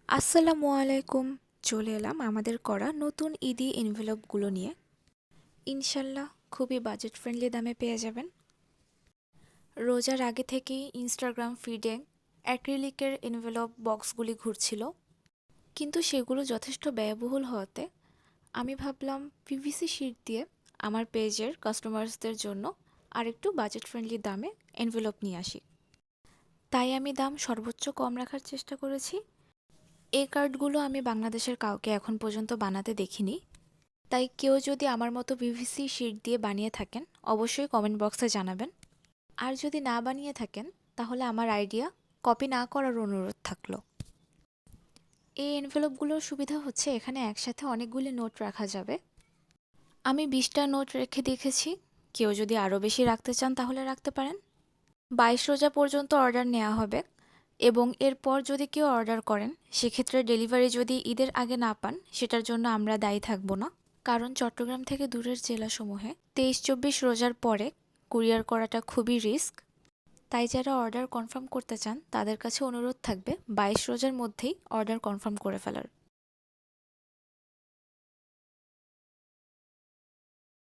আসসালামু আলাইকুম। চলে এলাম আমাদের করা নতুন ঈদি এনভেলপগুলো নিয়ে। ইনশাল্লাহ খুবই বাজেট ফ্রেন্ডলি দামে পেয়ে যাবেন। রোজার আগে থেকেই ইনস্টাগ্রাম ফিডে অ্যাক্রিলিকের এনভেলপ বক্সগুলি ঘুরছিল, কিন্তু সেগুলো যথেষ্ট ব্যয়বহুল হওয়াতে আমি ভাবলাম পিভিসি শিট দিয়ে আমার পেজের কাস্টমার্সদের জন্য আরেকটু বাজেট ফ্রেন্ডলি দামে এনভেলপ নিয়ে আসি। তাই আমি দাম সর্বোচ্চ কম রাখার চেষ্টা করেছি। এই কার্ডগুলো আমি বাংলাদেশের কাউকে এখন পর্যন্ত বানাতে দেখিনি। তাই কেউ যদি আমার মতো পিভিসি শিট দিয়ে বানিয়ে থাকেন অবশ্যই কমেন্ট বক্সে জানাবেন। আর যদি না বানিয়ে থাকেন তাহলে আমার আইডিয়া কপি না করার অনুরোধ থাকলো। এই এনভেলপগুলোর সুবিধা হচ্ছে এখানে একসাথে অনেকগুলি নোট রাখা যাবে। আমি 20টা নোট রেখে দেখেছি, কেউ যদি আরও বেশি রাখতে চান তাহলে রাখতে পারেন। 22 রোজা পর্যন্ত অর্ডার নেওয়া হবে এবং এরপর যদি কেউ অর্ডার করেন সেক্ষেত্রে ডেলিভারি যদি ঈদের আগে না পান সেটার জন্য আমরা দায়ী থাকব না, কারণ চট্টগ্রাম থেকে দূরের জেলাসমূহে 23-24 রোজার পরে কুরিয়ার করাটা খুবই রিস্ক। তাই যারা অর্ডার কনফার্ম করতে চান তাদের কাছে অনুরোধ থাকবে 22 রোজার মধ্যেই অর্ডার কনফার্ম করে ফেলার।